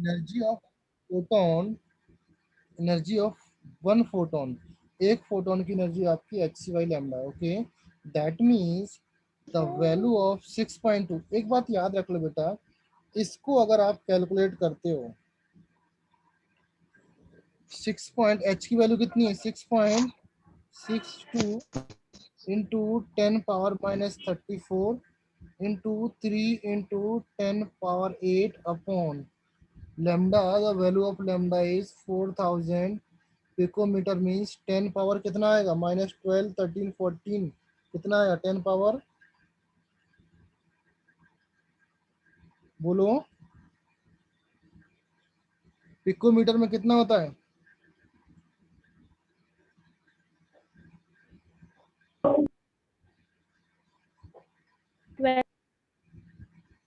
Energy of photon, energy of one photon, एक photon की energy आपकी H C by lambda, okay. That means the value of 6.2, एक बात याद रख लो बेटा, इसको अगर आप कैलकुलेट करते हो, 6 पॉइंट एच की वैल्यू कितनी है, 6.62 into 10 power -34 into 3 into 10 power 8 upon lambda, the value of lambda is 4000 picometer, means 10 power कितना आएगा, -12 13 14, कितना आएगा 10 पावर, बोलो पिकोमीटर में कितना होता है,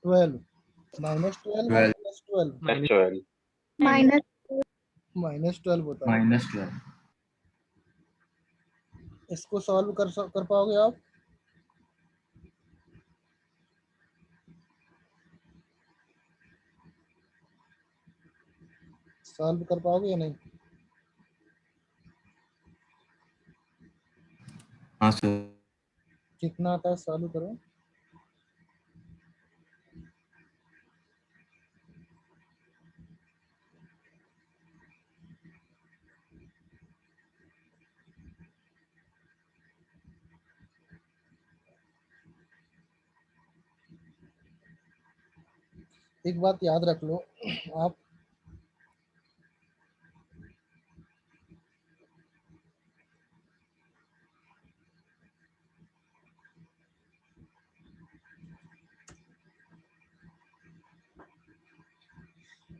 12, -12 और 12 +12, -12 माइनस -12 होता है। -12 इसको सॉल्व कर पाओगे आप, सॉल्व कर पाओगे या नहीं, हाँ सर। कितना आता है सॉल्व करो, एक बात याद रख लो आप,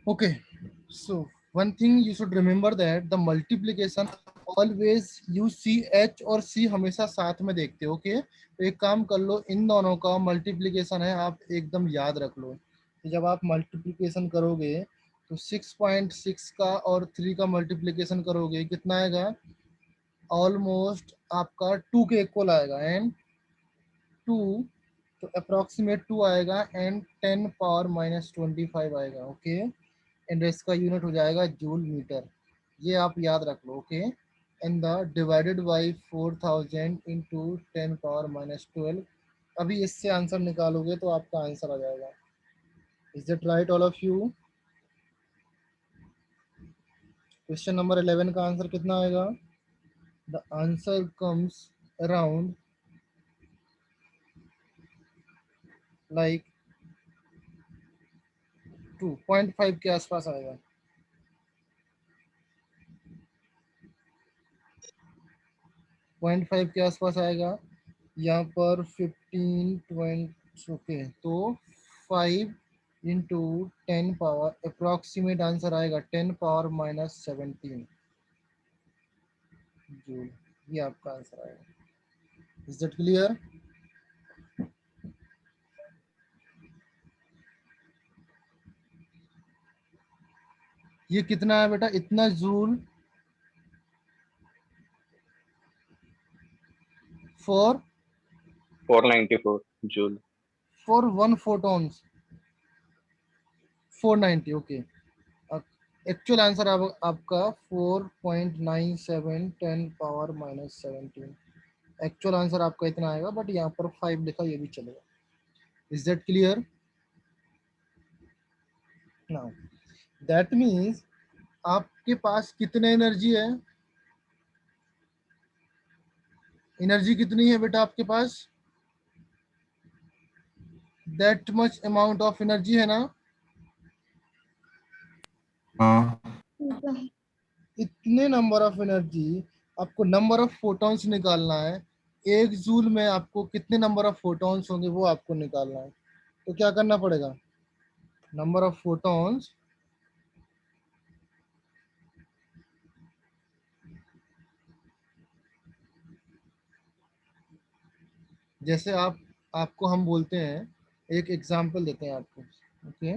okay, so one thing you should remember that the multiplication always you see h और c हमेशा साथ में देखते हो, ओके। तो एक काम कर लो, इन दोनों का मल्टीप्लिकेशन है, आप एकदम याद रख लो कि जब आप मल्टीप्लिकेशन करोगे तो 6.6 का और 3 का मल्टीप्लिकेशन करोगे कितना आएगा, ऑलमोस्ट आपका 2 के इक्वल आएगा, एंड 2, तो अप्रोक्सीमेट 2 आएगा, एंड 10 पावर -25 आएगा, ओके। एंड इसका यूनिट हो जाएगा जूल मीटर, ये आप याद रख लो, okay. And the divided by 4000 into 10 power -12, अभी इससे आंसर निकालोगे तो आपका आंसर आ जाएगा। Is it right all of you? Question number 11 का आंसर कितना आएगा, the answer comes around like 2.5 के आसपास आएगा, 0.5 के आसपास आएगा, यहाँ पर 15 20, ओके, तो 5 इंटू 10 पावर, अप्रॉक्सीमेट आंसर आएगा 10 पावर -17 जूल, ये आपका आंसर आएगा। Is that clear? ये कितना है बेटा, इतना joule for 494 joule. For 1 photons, 490, okay. Actual answer आपका 4.97 10 पावर -17, एक्चुअल आंसर आपका इतना आएगा, बट यहाँ पर 5 लिखा, ये भी चलेगा। Is that clear? Now that means आपके पास कितने एनर्जी है, एनर्जी कितनी है बेटा आपके पास, that much amount of energy है ना, हाँ इतने नंबर ऑफ एनर्जी, आपको नंबर ऑफ फोटॉन्स निकालना है, एक जूल में आपको कितने नंबर ऑफ फोटॉन्स होंगे वो आपको निकालना है। तो क्या करना पड़ेगा, नंबर ऑफ फोटॉन्स जैसे आपको हम बोलते हैं, एक एग्जांपल देते हैं आपको, ओके।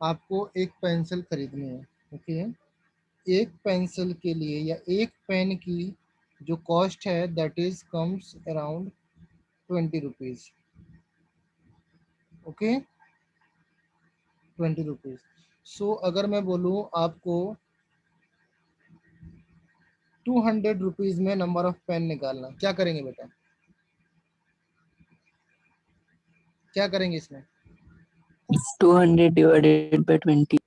आपको एक पेंसिल खरीदनी है, ओके। एक पेंसिल के लिए या एक पेन की जो कॉस्ट है that is comes around 20 rupees, okay, 20 rupees. So अगर मैं बोलूं आपको 200 रुपीज में नंबर ऑफ पेन निकालना, क्या करेंगे बेटा? क्या करेंगे इसमें? 200 divided by 20.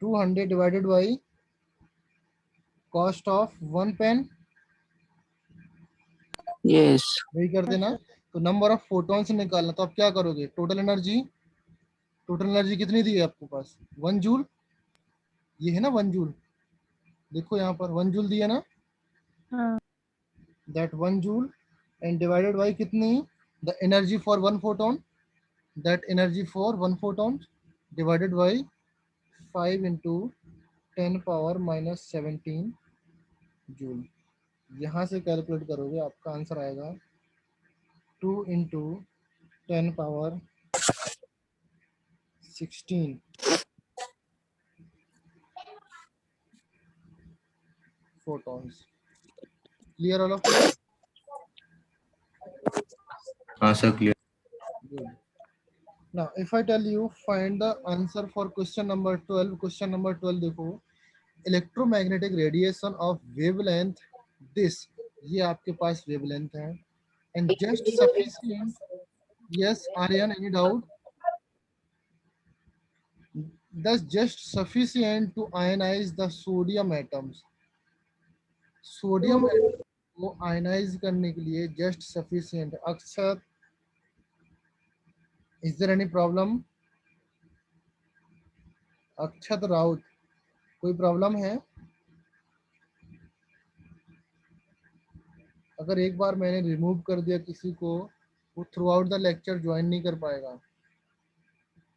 200 divided by cost of one pen, Yes. वही कर देना। तो नंबर ऑफ फोटॉन्स निकालना, तो आप क्या करोगे? टोटल एनर्जी, टोटल एनर्जी कितनी दी है आपके पास? 1 जूल, ये है ना 1 जूल, देखो यहाँ पर 1 जूल दिया ना, हाँ that 1 joule and divided by कितनी? The energy for one photon, that energy for one photon divided by 5 into 10⁻⁻17 joule. यहाँ से कैलकुलेट करोगे आपका आंसर आएगा 2 into 10⁻16 photons. Clear all of you? हाँ sir clear. Good. Now, if I tell you find the answer for question number 12, question number 12 देखो, electromagnetic radiation of wavelength this, ये आपके पास wavelength है, and just sufficient, yes Aryan, any doubt? Thus just sufficient to ionize the sodium atoms. Sodium को ionise करने के लिए just sufficient. अक्षर, is there any problem? अक्षत राउत, कोई प्रॉब्लम है? अगर एक बार मैंने रिमूव कर दिया किसी को, वो through out the lecture join नहीं कर पाएगा।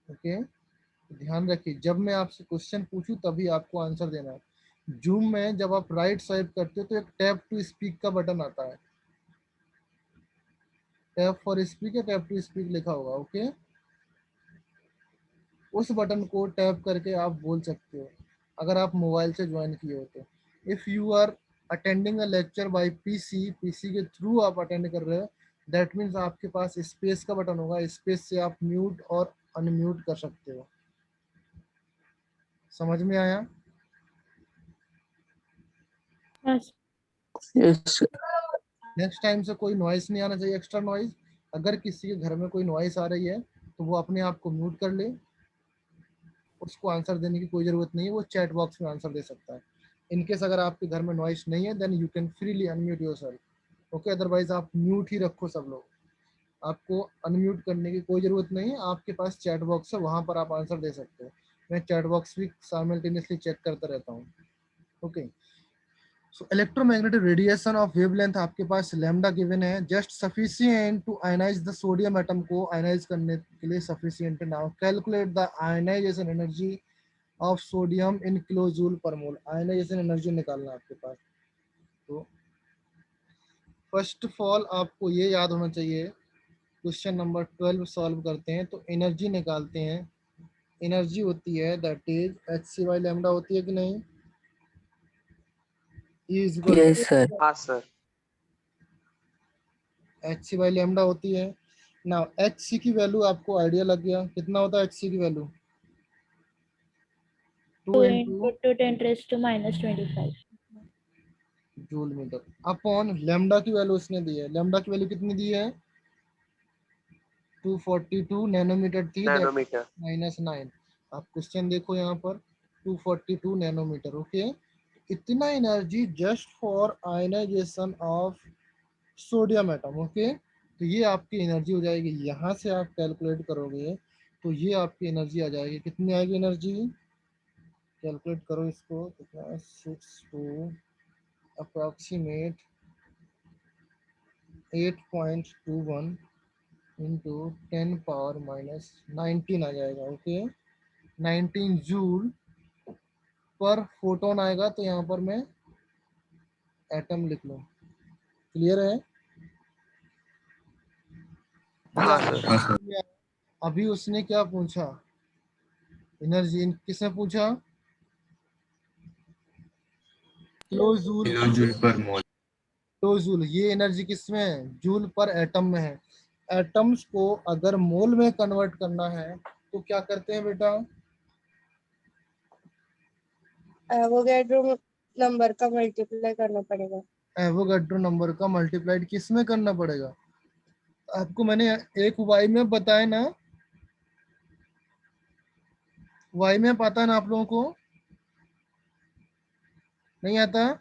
ओके, ध्यान रखिए, जब मैं आपसे क्वेश्चन पूछूं तभी आपको आंसर देना है। जूम में जब आप राइट स्वाइप करते हो तो एक टैप टू स्पीक का बटन आता है, टैप फॉर स्पीक या टैप टू स्पीक लिखा होगा। ओके, उस बटन को टैप करके आप बोल सकते हो अगर आप मोबाइल से ज्वाइन किए हो तो। If you are attending a lecture by PC, PC के थ्रू आप अटेंड कर रहे हो, दैट मीन्स आपके पास स्पेस का बटन होगा, स्पेस से आप म्यूट और अनम्यूट कर सकते हो। समझ में आया? बस Yes, sir. नेक्स्ट टाइम से कोई नॉइस नहीं आना चाहिए, एक्स्ट्रा नॉइस। अगर किसी के घर में कोई नॉइस आ रही है तो वो अपने आप को म्यूट कर ले, उसको आंसर देने की कोई ज़रूरत नहीं है, वो चैट बॉक्स में आंसर दे सकता है। इनकेस अगर आपके घर में नॉइस नहीं है then you can freely unmute yourself. Okay, otherwise आप म्यूट ही रखो सब लोग, आपको अनम्यूट करने की कोई ज़रूरत नहीं है। आपके पास चैट बॉक्स है, वहाँ पर आप आंसर दे सकते हो। मैं चैट बॉक्स भी साइमल्टेनियसली चेक करता रहता हूँ। Okay, so electromagnetic radiation of wavelength आपके पास लैम्डा गिवन है, just sufficient to ionise the sodium atom को आयनाइज करने के लिए सफिशिएंट है। Now calculate the ionisation energy of sodium in kilo joule per mole. Ionization energy निकालना आपके पास। तो फर्स्ट ऑफ ऑल आपको ये याद होना चाहिए, क्वेश्चन नंबर 12 सॉल्व करते हैं तो एनर्जी निकालते हैं। एनर्जी होती है that is H C by lambda होती है कि नहीं? Is equal Yes, sir. हाँ sir. H C by lambda होती है। ना एच सी की वैल्यू आपको आइडिया लग गया, कितना होता है एच सी की value? 2 2 into into 10 raised to minus 25 joule metre upon lambda की वैल्यू उसने दी है। लैम्डा की वैल्यू कितनी दी है? 242 नैनोमीटर थी, नैनोमीटर। -9। आप क्वेश्चन देखो यहाँ पर 242 नैनोमीटर। ओके, इतना energy just for ionisation of sodium atom. Okay, तो ये आपकी एनर्जी हो जाएगी। यहाँ से आप कैलकुलेट करोगे तो ये आपकी एनर्जी आ जाएगी। कितनी आएगी एनर्जी? कैलकुलेट करो इसको, कितना 62 अप्रॉक्सीमेट 8.21 इंटू 10⁻⁻19 आ जाएगा। ओके, 19 जूल पर फोटोन आएगा, तो यहाँ पर मैं एटम लिख लूँ। क्लियर है? हाँ सर। हाँ सर। अभी उसने क्या पूछा? एनर्जी किसने पूछा? Kilo joule. Kilo joule per मोल। किलो जूल, ये एनर्जी किसमें है? जूल पर एटम में है। एटम्स को अगर मोल में कन्वर्ट करना है तो क्या करते हैं बेटा? एवोगैड्रो नंबर का मल्टीप्लाई करना पड़ेगा। एवोगैड्रो नंबर का मल्टीप्लाइड किस में करना पड़ेगा? आपको मैंने एक वाई में बताया ना, वाई में पता है ना आप लोगों को? नहीं आता?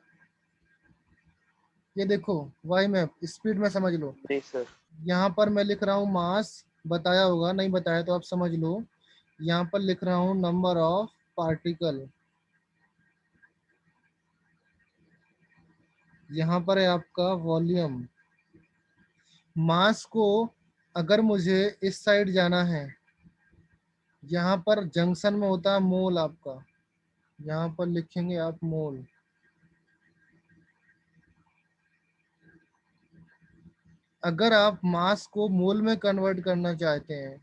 ये देखो वाई मैप स्पीड में समझ लो। नहीं सर। यहाँ पर मैं लिख रहा हूँ मास, बताया होगा, नहीं बताया तो आप समझ लो। यहाँ पर लिख रहा हूँ नंबर ऑफ पार्टिकल, यहाँ पर है आपका वॉल्यूम। मास को अगर मुझे इस साइड जाना है, यहाँ पर जंक्शन में होता है मोल आपका, यहाँ पर लिखेंगे आप मोल। अगर आप मास को मोल में कन्वर्ट करना चाहते हैं,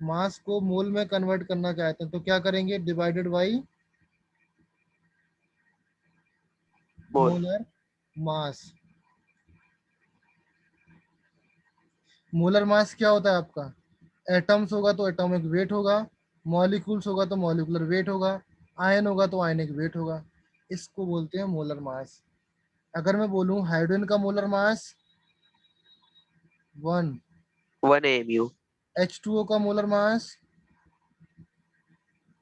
मास को मोल में कन्वर्ट करना चाहते हैं तो क्या करेंगे? Divided by mole. Molar mass. Molar mass क्या होता है आपका? एटम्स होगा तो एटॉमिक वेट होगा, मॉलिक्यूल्स होगा तो मॉलिक्यूलर वेट होगा, आयन होगा तो आयनिक वेट होगा। इसको बोलते हैं मोलर मास। अगर मैं बोलूं हाइड्रोजन का मोलर मास 1, 1 AMU। H2O का मोलर मास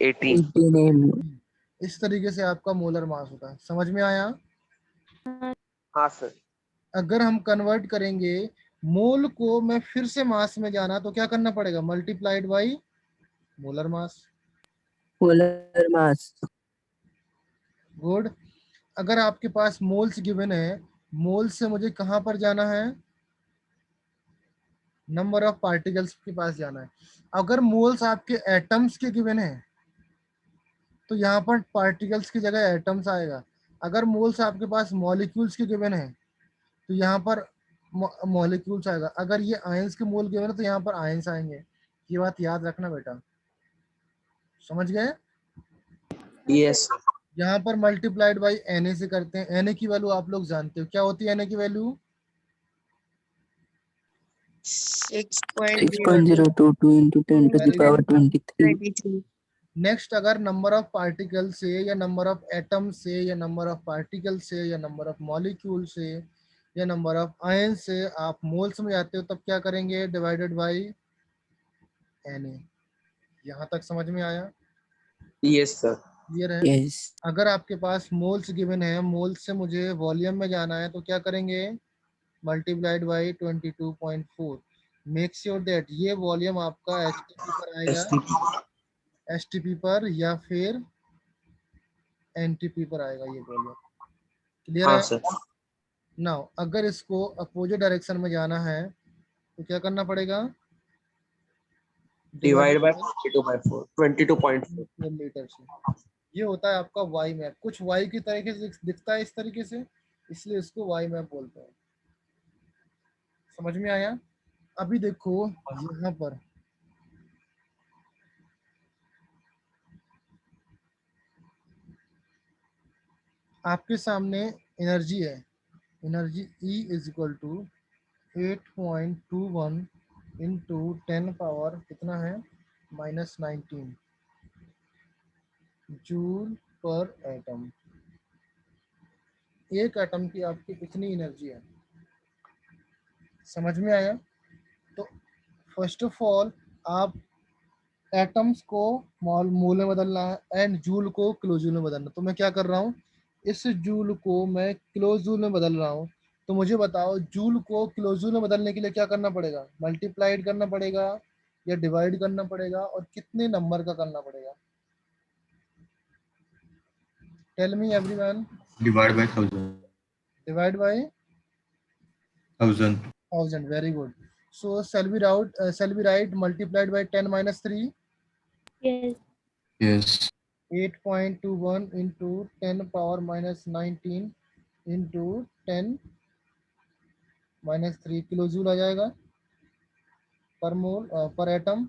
18। 18 AMU. इस तरीके से आपका मोलर मास होता है। समझ में आया? हाँ सर। अगर हम कन्वर्ट करेंगे मोल को, मैं फिर से मास में जाना तो क्या करना पड़ेगा? Multiplied by molar mass. Molar mass. Good. अगर आपके पास मोल्स गिवन है, मोल से मुझे कहां पर जाना है? नंबर ऑफ पार्टिकल्स के पास जाना है। अगर मोल्स आपके एटम्स के गिवन है तो यहाँ पर पार्टिकल्स की जगह एटम्स आएगा। अगर मोल्स आपके पास मॉलिक्यूल्स के गिवन है तो यहाँ पर मॉलिक्यूल्स आएगा। अगर ये आयंस के मोल गिवन है तो यहाँ पर आयंस आएंगे। ये बात याद रखना बेटा, समझ गए? यस। यहाँ पर मल्टीप्लाइड बाई Na से करते हैं। Na की वैल्यू आप लोग जानते हो, क्या होती है Na की value? 6.02 6.022 into 10 to the Very power good. 23. 23। Next, अगर नंबर ऑफ पार्टिकल से या नंबर ऑफ एटम से या नंबर ऑफ पार्टिकल से या नंबर ऑफ मॉलिक्यूल से या नंबर ऑफ आयन से आप मोल्स में जाते हो तब क्या करेंगे? Divided by Na। यहाँ तक समझ में आया? Yes sir. क्लियर है? Yes. अगर आपके पास मोल्स गिवन है, मोल्स से मुझे वॉल्यूम में जाना है तो क्या करेंगे? Multiplied by 22.4। Make sure that ये वॉल्यूम आपका एचटीपी पर आएगा, एसटीपी पर या फिर एनटीपी पर आएगा ये वॉल्यूम। क्लियर हाँ है? सर। नाउ अगर इसको अपोजिट डायरेक्शन में जाना है तो क्या करना पड़ेगा? Divide by 22/4 22.4। लीटर से। ये होता है आपका वाई मैप। कुछ वाई की तरीके से दिखता है इस तरीके से, इसलिए इसको वाई मैप बोलते हैं। समझ में आया? अभी देखो यहाँ पर आपके सामने एनर्जी है। एनर्जी E is equal to 8.21 into 10 power कितना है? -19 जूल पर एटम। एक एटम की आपकी कितनी एनर्जी है? समझ में आया? तो फर्स्ट ऑफ ऑल आप एटम्स को मोल में बदलना है एंड जूल को किलो जूल में बदलना। तो मैं क्या कर रहा हूँ, इस जूल को मैं किलो जूल में बदल रहा हूँ। तो मुझे बताओ जूल को किलो जूल में बदलने के लिए क्या करना पड़ेगा? मल्टीप्लाइड करना पड़ेगा या डिवाइड करना पड़ेगा, और कितने नंबर का करना पड़ेगा? Tell me everyone. Divide by 1000. Divide by 1000. 1000। Very good. So shall we write multiplied by 10 minus 3? Yes. Yes. 8.21 into 10 power minus 19 into 10 minus 3 kilo joule आ जाएगा पर मोल पर एटम।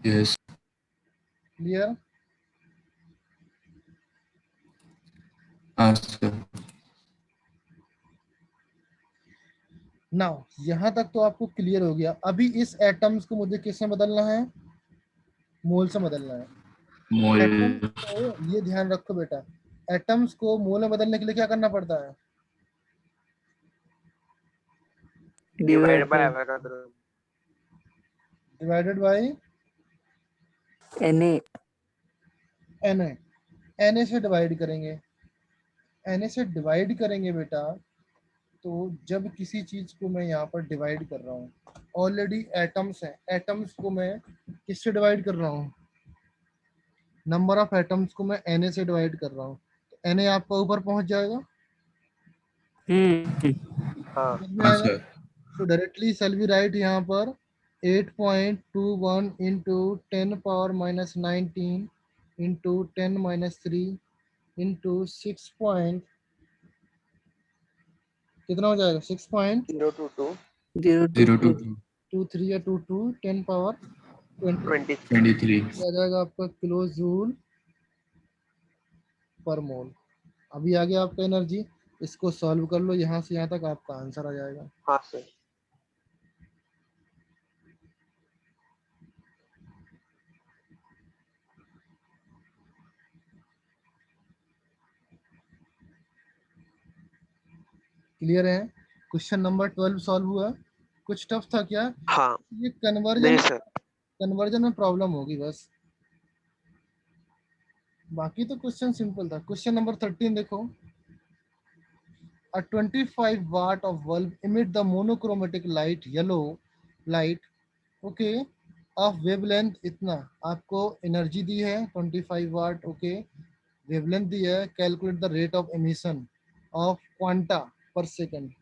Yes. क्लियर? हाँ sir. नाउ यहाँ तक तो आपको क्लियर हो गया। अभी इस एटम्स को मुझे किससे बदलना है? मोल से बदलना है। मोल एटम्स को, ये ध्यान रखो बेटा, एटम्स को मोल में बदलने के लिए क्या करना पड़ता है? Divide by divide Avogadro. Divided by Na Na। Na से डिवाइड करेंगे, Na से डिवाइड करेंगे बेटा। तो जब किसी चीज को मैं यहाँ पर डिवाइड कर रहा हूँ, ऑलरेडी एटम्स है, एटम्स को मैं किससे डिवाइड कर रहा हूँ? नंबर ऑफ एटम्स को मैं Na से डिवाइड कर रहा हूँ, तो Na आपका ऊपर पहुंच जाएगा, हाँ समझ में हाँ आएगा? सर। तो डायरेक्टली सेल वी राइट यहाँ पर 8.21 इंटू 10⁻⁻19 इंटू 10⁻3 इंटू 6 पॉइंट, कितना हो जाएगा? 022 0 to 6.23 या 22 10⁻20 20 23। आ जाएगा आपका किलो जूल पर मोल। अभी आ गया आपका एनर्जी, इसको सॉल्व कर लो, यहाँ से यहाँ तक आपका आंसर आ जाएगा। हाँ सर। क्लियर है? क्वेश्चन नंबर 12 सॉल्व हुआ। कुछ टफ था क्या? हाँ ये नहीं कन्वर्जन, सर। कन्वर्जन में प्रॉब्लम होगी बस, बाकी तो क्वेश्चन सिंपल था। क्वेश्चन नंबर 13 देखो, a 25 watt of bulb emit the monochromatic light yellow light, okay, of wavelength इतना, आपको एनर्जी दी है 25 वाट, ओके, वेवलेंथ दी है, calculate the rate of emission of quanta पर सेकंड।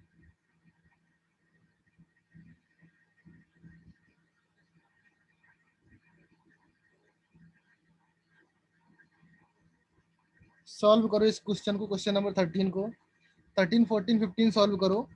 सॉल्व करो इस क्वेश्चन को, क्वेश्चन नंबर 13 को, 13 14 15 सॉल्व करो।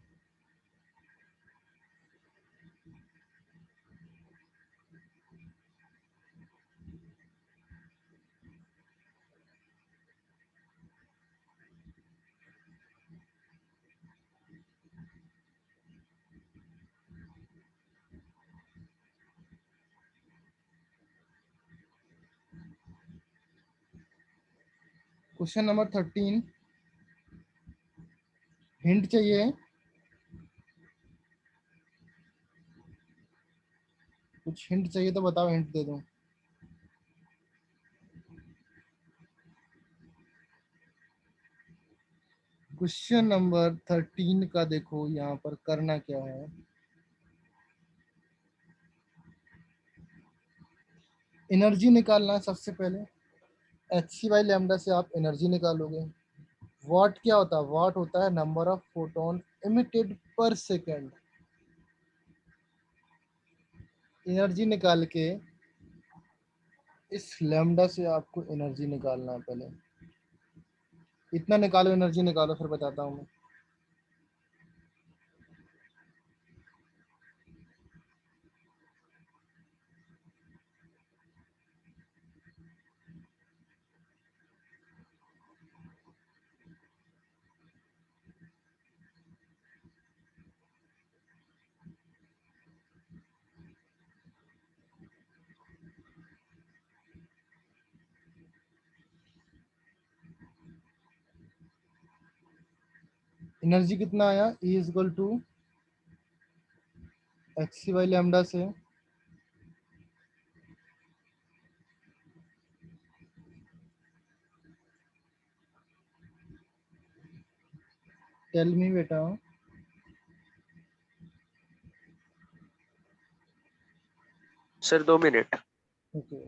क्वेश्चन नंबर 13, हिंट चाहिए? कुछ हिंट चाहिए तो बताओ, हिंट दे दूं। क्वेश्चन नंबर 13 का देखो यहाँ पर करना क्या है, एनर्जी निकालना है सबसे पहले। एच सी बाई लैम्डा से आप एनर्जी निकालोगे। वॉट क्या होता है? वॉट होता है नंबर ऑफ फोटोन इमिटेड पर सेकेंड। एनर्जी निकाल के इस लैम्डा से आपको एनर्जी निकालना है पहले, इतना निकालो, एनर्जी निकालो, फिर बताता हूँ मैं। एनर्जी कितना आया? E is equal to H C by lambda say tell me बेटा। सर 2 मिनट। ओके,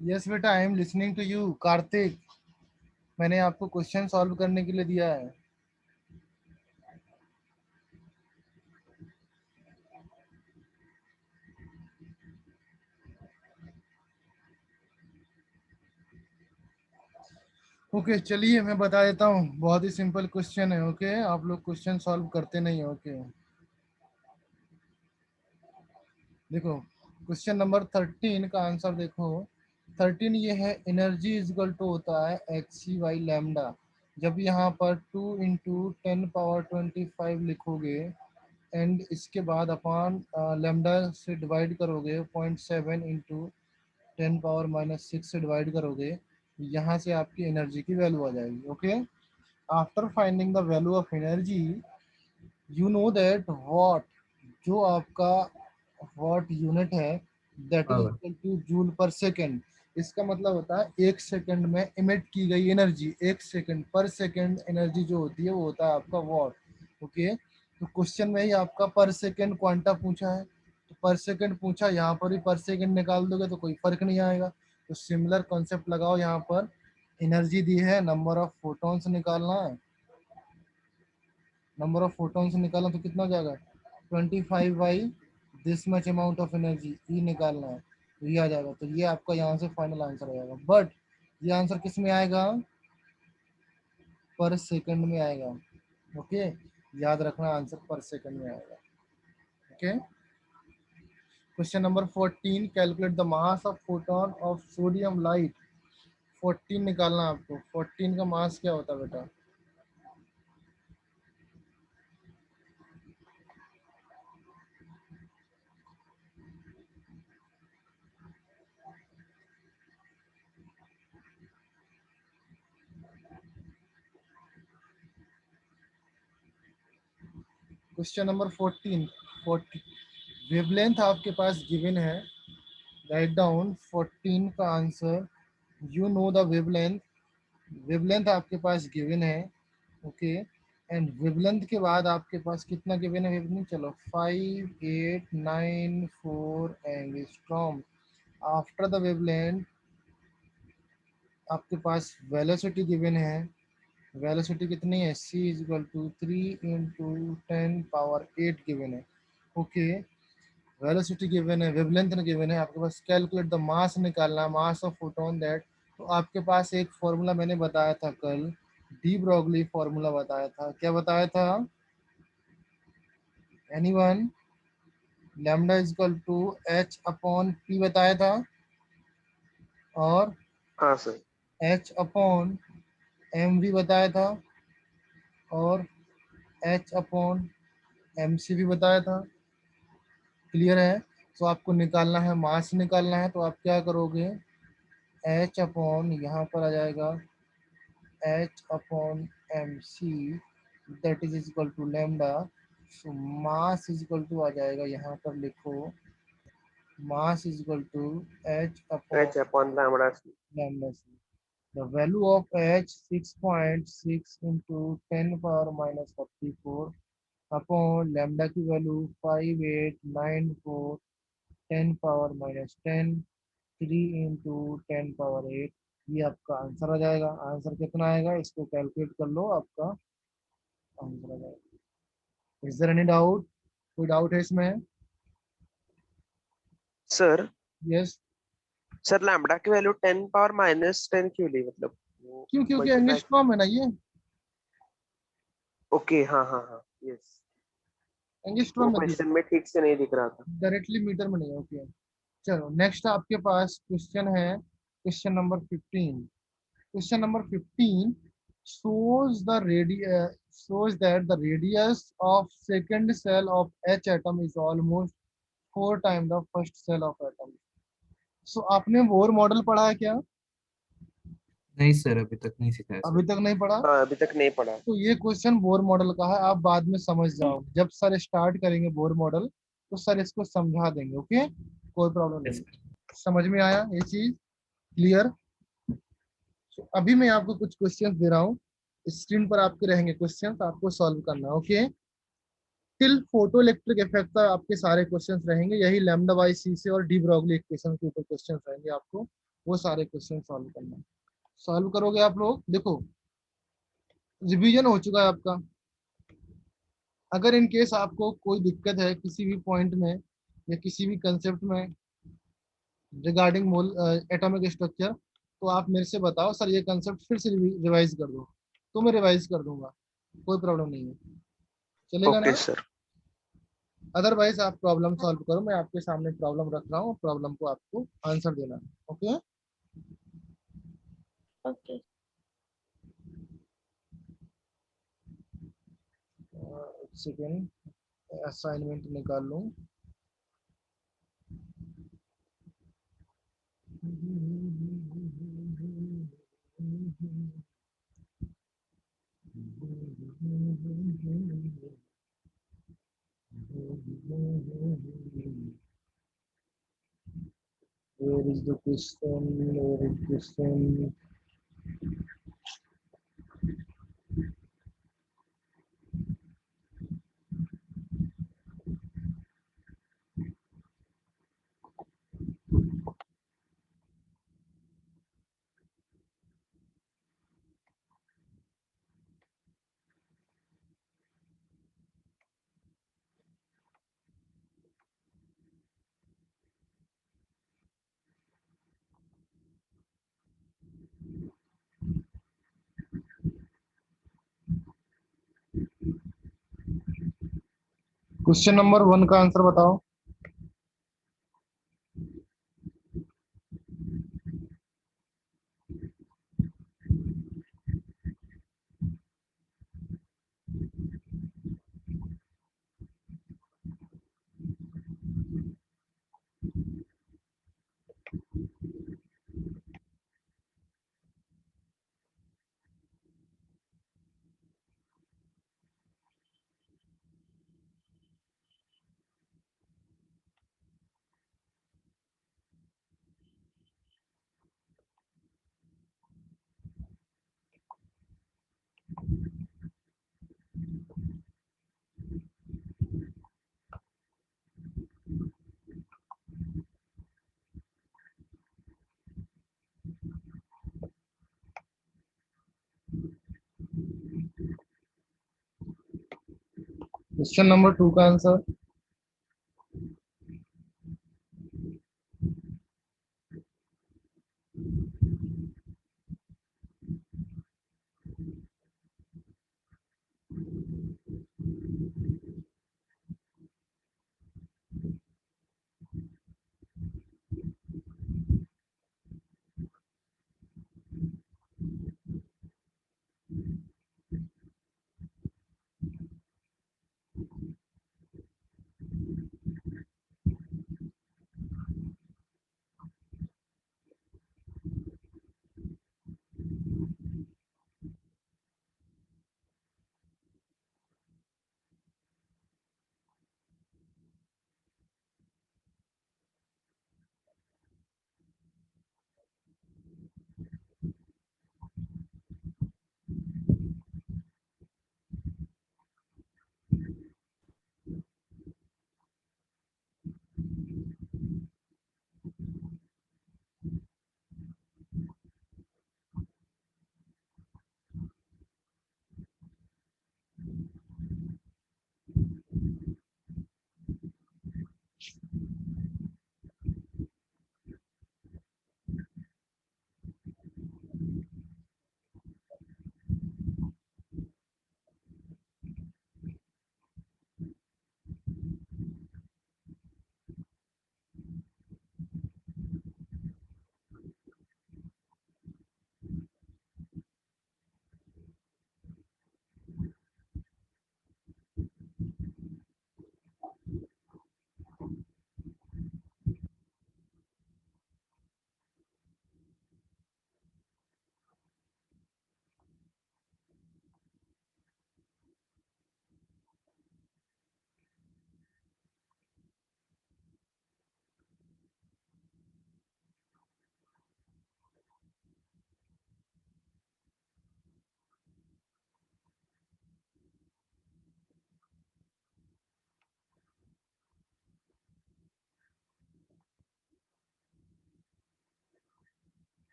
यस बेटा, I am listening to you Kartik. मैंने आपको क्वेश्चन सॉल्व करने के लिए दिया है। ओके चलिए मैं बता देता हूँ, बहुत ही सिंपल क्वेश्चन है। ओके आप लोग क्वेश्चन सॉल्व करते नहीं हो। ओके देखो, क्वेश्चन नंबर 13 का आंसर देखो। 13 ये है, एनर्जी इज इक्वल टू होता है एक्स सी वाई लैम्डा। जब यहाँ पर 2 × 10⁻25 लिखोगे एंड इसके बाद अपान लैम्डा से डिवाइड करोगे, 0.7 × 10⁻⁻6 से डिवाइड करोगे, यहाँ से आपकी एनर्जी की वैल्यू आ जाएगी। Okay, after finding the value of energy you know that what, जो आपका वॉट यूनिट है, दैट इज हाँ equal two joule per second. इसका मतलब होता है एक सेकंड में इमिट की गई एनर्जी, एक सेकंड पर सेकंड एनर्जी जो होती है वो होता है आपका वॉट। ओके, तो क्वेश्चन में ही आपका पर सेकंड क्वांटा पूछा है, तो पर सेकंड पूछा, यहाँ पर ही पर सेकंड निकाल दोगे तो कोई फर्क नहीं आएगा। तो सिमिलर कॉन्सेप्ट लगाओ, यहाँ पर एनर्जी दी है, नंबर ऑफ फोटॉन्स निकालना है। नंबर ऑफ फोटॉन्स निकालना तो कितना हो जाएगा, 25 this much amount of energy, E निकालना है, तो ये आ जाएगा। तो ये आपका यहाँ से फाइनल आंसर आ जाएगा। बट ये आंसर किस में आएगा, पर सेकंड में आएगा। ओके, याद रखना आंसर पर सेकंड में आएगा। Okay, question number 14, calculate the mass of photon of sodium light. 14 निकालना है आपको। 14 का मास क्या होता है बेटा, क्वेश्चन नंबर 14। 40 वेवलेंथ आपके पास गिवन है, राइट डाउन 14 का answer. You know the wavelength, wavelength आपके पास गिवन है। ओके, एंड वेवलेंथ के बाद आपके पास कितना गिवन है वेवलेंथ, चलो 5894 एंगस्ट्रॉम। आफ्टर द वेवलेंथ आपके पास वेलोसिटी गिवन है, वेलोसिटी कितनी है, c is equal to 3 × 10⁻8 given है। ओके, वेलोसिटी गिवन है, वेवलेंथ गिवन है, आपके पास कैलकुलेट द मास निकालना है, मास ऑफ फोटोन दैट। तो आपके पास एक फॉर्मूला मैंने बताया था कल, डी ब्रॉगली फॉर्मूला बताया था। क्या बताया था, anyone, lambda is equal to H upon P बताया था, और हाँ sir. H upon M V बताया था, और एच अपॉन एम सी भी बताया था। क्लियर है, तो आपको निकालना है, मास निकालना है, तो आप क्या करोगे, एच अपॉन यहाँ पर आ जाएगा h upon m c, that is equal to lambda. So mass is equal to आ जाएगा, यहाँ पर लिखो, mass is equal to H upon h upon lambda c. Lambda c. The value of h 6.6 into 10⁻⁻44 upon lambda की value 5894 10⁻−10 3 × 10⁸ ये आपका answer आ जाएगा। Answer कितना आएगा, इसको कैलकुलेट कर लो, आपका आंसर आ जाएगा। इज देयर एनी डाउट, कोई डाउट है इसमें? सर यस, सर लैम्बडा की वैल्यू 10⁻−10 क्यों ली, मतलब वो क्यों, क्योंकि मल्टीप्लाई। एंगस्ट्रॉम है ना ये, ओके हाँ हाँ हाँ, यस। वो एंगस्ट्रॉम में दिया, क्वेश्चन में ठीक से नहीं दिख रहा था। डायरेक्टली मीटर में नहीं है। ओके चलो, नेक्स्ट आपके पास क्वेश्चन है, question number 15। Question number 15 shows the shows that the radius of second cell of H atom is almost 4 times the first cell of atom. So आपने बोर मॉडल पढ़ा है क्या? नहीं सर, अभी तक नहीं सिखाया अभी सर। तक नहीं पढ़ा? हाँ अभी तक नहीं पढ़ा। तो ये क्वेश्चन बोर मॉडल का है, आप बाद में समझ जाओ, जब सर स्टार्ट करेंगे बोर मॉडल तो सर इसको समझा देंगे। ओके, कोई प्रॉब्लम यस नहीं। सर। समझ में आया ये चीज, क्लियर? अभी मैं आपको कुछ क्वेश्चंस दे रहा हूँ, स्क्रीन पर आपके रहेंगे क्वेश्चंस, आपको सॉल्व करना है। Okay, till photo electric effect तक आपके सारे क्वेश्चंस रहेंगे, यही लैम्डा बाई सी से और डी ब्रॉगली इक्वेशन के ऊपर क्वेश्चंस रहेंगे आपको। वो सारे क्वेश्चन सॉल्व करना। सॉल्व करोगे आप लोग, देखो रिवीजन हो चुका है आपका। अगर इन केस आपको कोई दिक्कत है किसी भी पॉइंट में या किसी भी कंसेप्ट में रिगार्डिंग मोल एटॉमिक स्ट्रक्चर, तो आप मेरे से बताओ सर ये कंसेप्ट फिर से रिवाइज कर दो, तो मैं रिवाइज कर दूंगा, कोई प्रॉब्लम नहीं है, चलेगा ओके ना। सर। अदरवाइज आप प्रॉब्लम सॉल्व करो, मैं आपके सामने प्रॉब्लम रख रहा हूँ, प्रॉब्लम को आपको आंसर देना है। Okay Okay. एक सेकेंड, असाइनमेंट निकाल लूँ। Where is the question? Where is question? Question number 1 का आंसर बताओ। क्वेश्चन नंबर 2 का आंसर।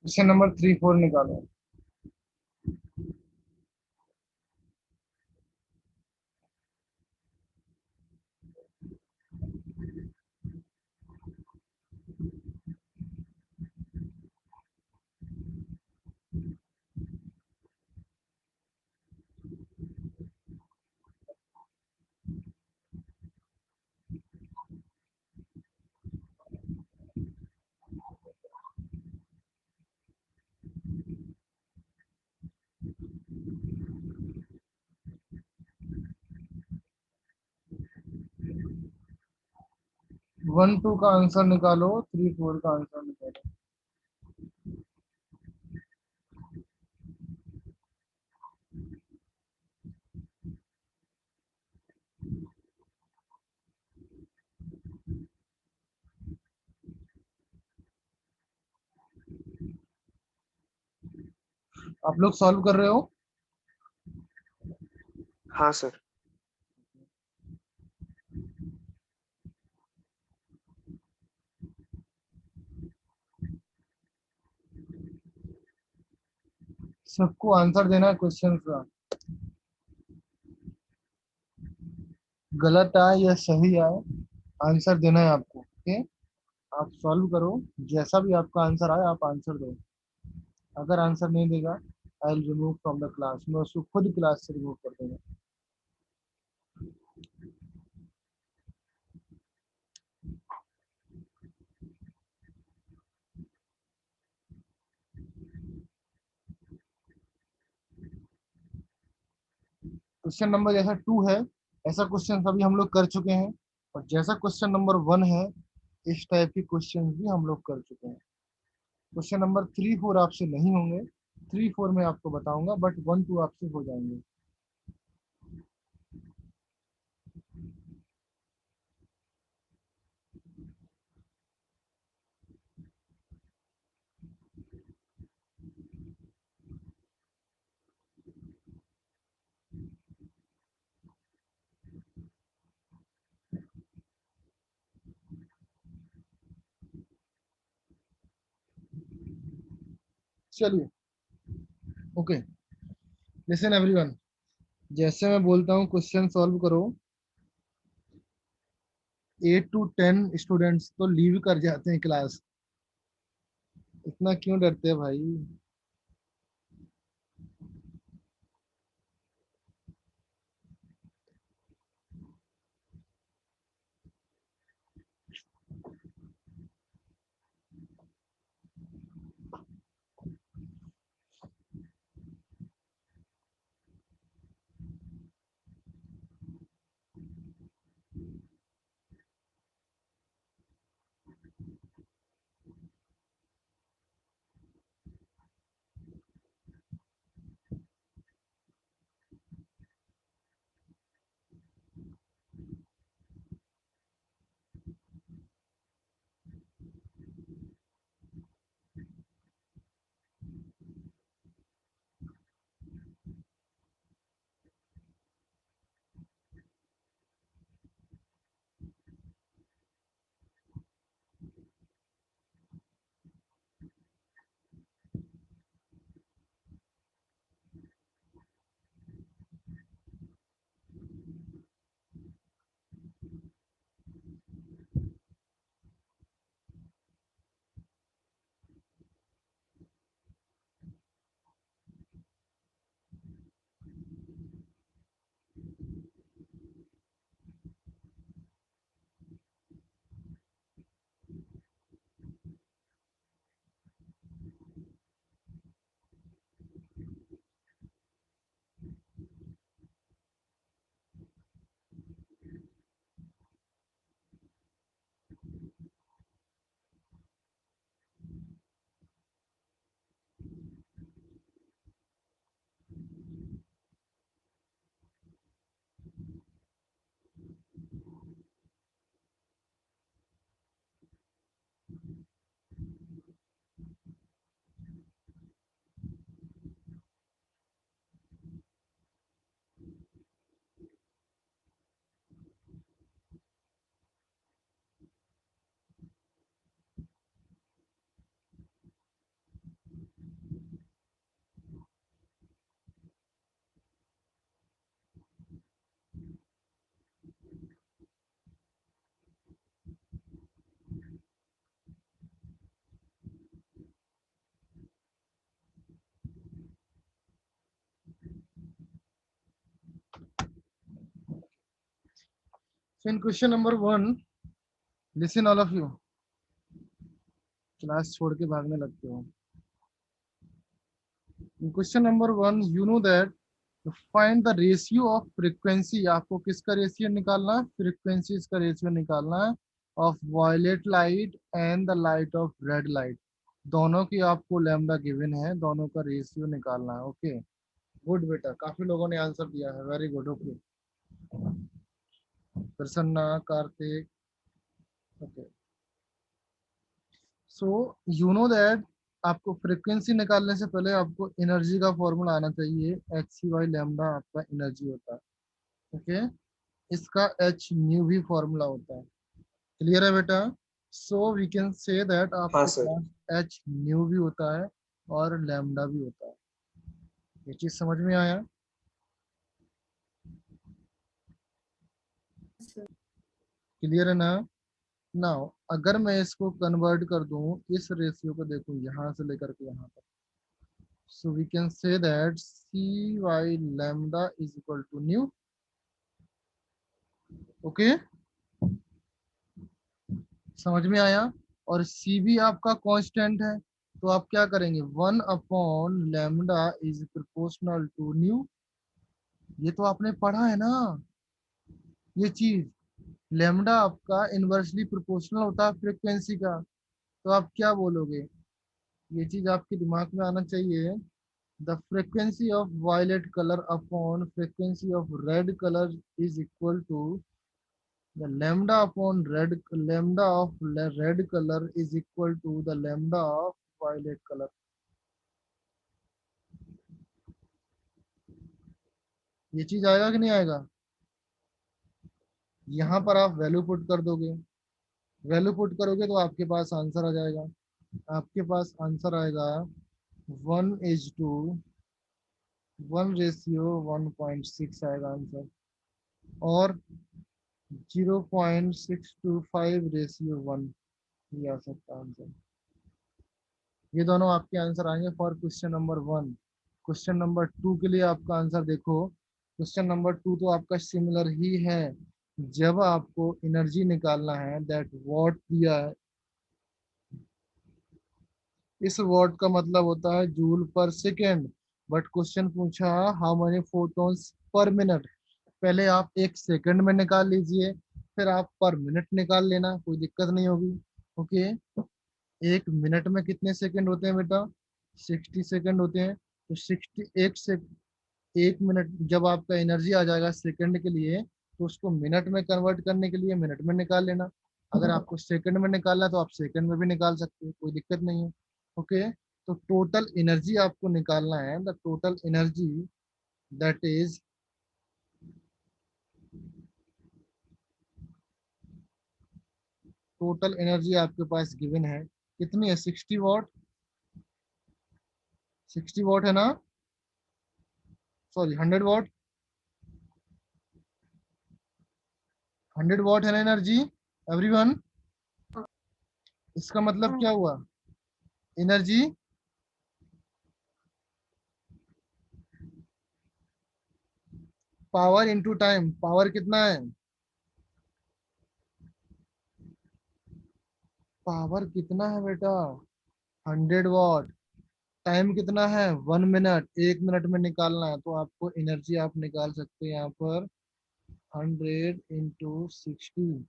क्वेश्चन नंबर 3 4 निकालो। वन टू का आंसर निकालो, 3 4 का आंसर निकालो। आप लोग सॉल्व कर रहे हो? हाँ सर। सबको आंसर देना है क्वेश्चन का, गलत आए या सही आए आंसर देना है आपको। ओके, आप सॉल्व करो, जैसा भी आपका आंसर आए आप आंसर दो। अगर आंसर नहीं देगा I will remove from the class, मैं उसको खुद क्लास से रिमूव कर दूंगा। क्वेश्चन नंबर जैसा 2 है ऐसा क्वेश्चन अभी हम लोग कर चुके हैं, और जैसा क्वेश्चन नंबर 1 है इस टाइप के क्वेश्चन भी हम लोग कर चुके हैं। क्वेश्चन नंबर 3 4 आपसे नहीं होंगे, 3 4 मैं आपको बताऊंगा, बट 1 2 आपसे हो जाएंगे। चलिए, ओके, लिसन एवरीवन, जैसे मैं बोलता हूँ क्वेश्चन सॉल्व करो, 8 to 10 स्टूडेंट्स तो लीव कर जाते हैं क्लास, इतना क्यों डरते हैं भाई? So in question number 1, listen all of you. Class छोड़ के भागने लगते हो. In question number 1, you know that to find the ratio of frequency, आपको किसका रेशियो निकालना है? फ्रीक्वेंसीज का रेशियो निकालना है of violet light and the light of red light. दोनों की आपको लैम्डा गिवन है, दोनों का रेशियो निकालना है. ओके, गुड बेटा, काफी लोगों ने आंसर दिया है. Very good. Okay, Prasanna, Kartik. Okay, so you know that आपको फ्रीक्वेंसी निकालने से पहले आपको एनर्जी का फॉर्मूला आना चाहिए. एच सी वाई लैम्डा आपका एनर्जी होता है. ओके, इसका एच न्यू भी फॉर्मूला होता है. क्लियर है बेटा? So we can say that हाँ आपके सर। पास एच न्यू भी होता है और लैम्डा भी होता है. ये चीज समझ में आया? क्लियर है ना? नाउ अगर मैं इसको कन्वर्ट कर दूं, इस रेशियो को देखो यहाँ से लेकर के यहाँ तक, so we can say that cy lambda is equal to nu. Okay, समझ में आया? और सी भी आपका कांस्टेंट है, तो आप क्या करेंगे? 1 upon lambda is proportional to nu. ये तो आपने पढ़ा है ना ये चीज. लैम्डा आपका इनवर्सली प्रोपोर्शनल होता है फ्रीक्वेंसी का. तो आप क्या बोलोगे? ये चीज आपके दिमाग में आना चाहिए. The frequency of violet colour upon frequency of red colour is equal to the lambda upon lambda of red color is equal to the lambda of violet color. ये चीज आएगा कि नहीं आएगा? यहाँ पर आप वैल्यू पुट कर दोगे. वैल्यू पुट करोगे तो आपके पास आंसर आ जाएगा. आपके पास आंसर आएगा 1:1 आएगा आंसर, और 0.625:1 ये आ सकता है आंसर. ये दोनों आपके आंसर आएंगे for question number 1. Question number 2 के लिए आपका आंसर देखो. क्वेश्चन नंबर 2 तो आपका सिमिलर ही है. जब आपको एनर्जी निकालना है, दैट वॉट दिया है. इस वॉट का मतलब होता है joule per second. But question पूछा how many photons per minute. पहले आप एक सेकंड में निकाल लीजिए, फिर आप पर मिनट निकाल लेना, कोई दिक्कत नहीं होगी. ओके, एक मिनट में कितने सेकंड होते हैं बेटा? 60 सेकंड होते हैं. तो 61 से 1 मिनट जब आपका एनर्जी आ जाएगा सेकंड के लिए, तो उसको मिनट में कन्वर्ट करने के लिए मिनट में निकाल लेना. अगर आपको सेकंड में निकालना है तो आप सेकंड में भी निकाल सकते हो, कोई दिक्कत नहीं है. ओके, तो टोटल एनर्जी आपको निकालना है. The total energy that is total energy आपके पास गिवन है. कितनी है? 60 वॉट. 60 वॉट है ना? Sorry, 100 what. 100 वॉट है ना एनर्जी एवरीवन? इसका मतलब क्या हुआ? Energy power into time. Power कितना है? पावर कितना है बेटा? 100 वॉट. टाइम कितना है? 1 मिनट. 1 मिनट में निकालना है, तो आपको एनर्जी आप निकाल सकते हैं यहाँ पर 100 × 60.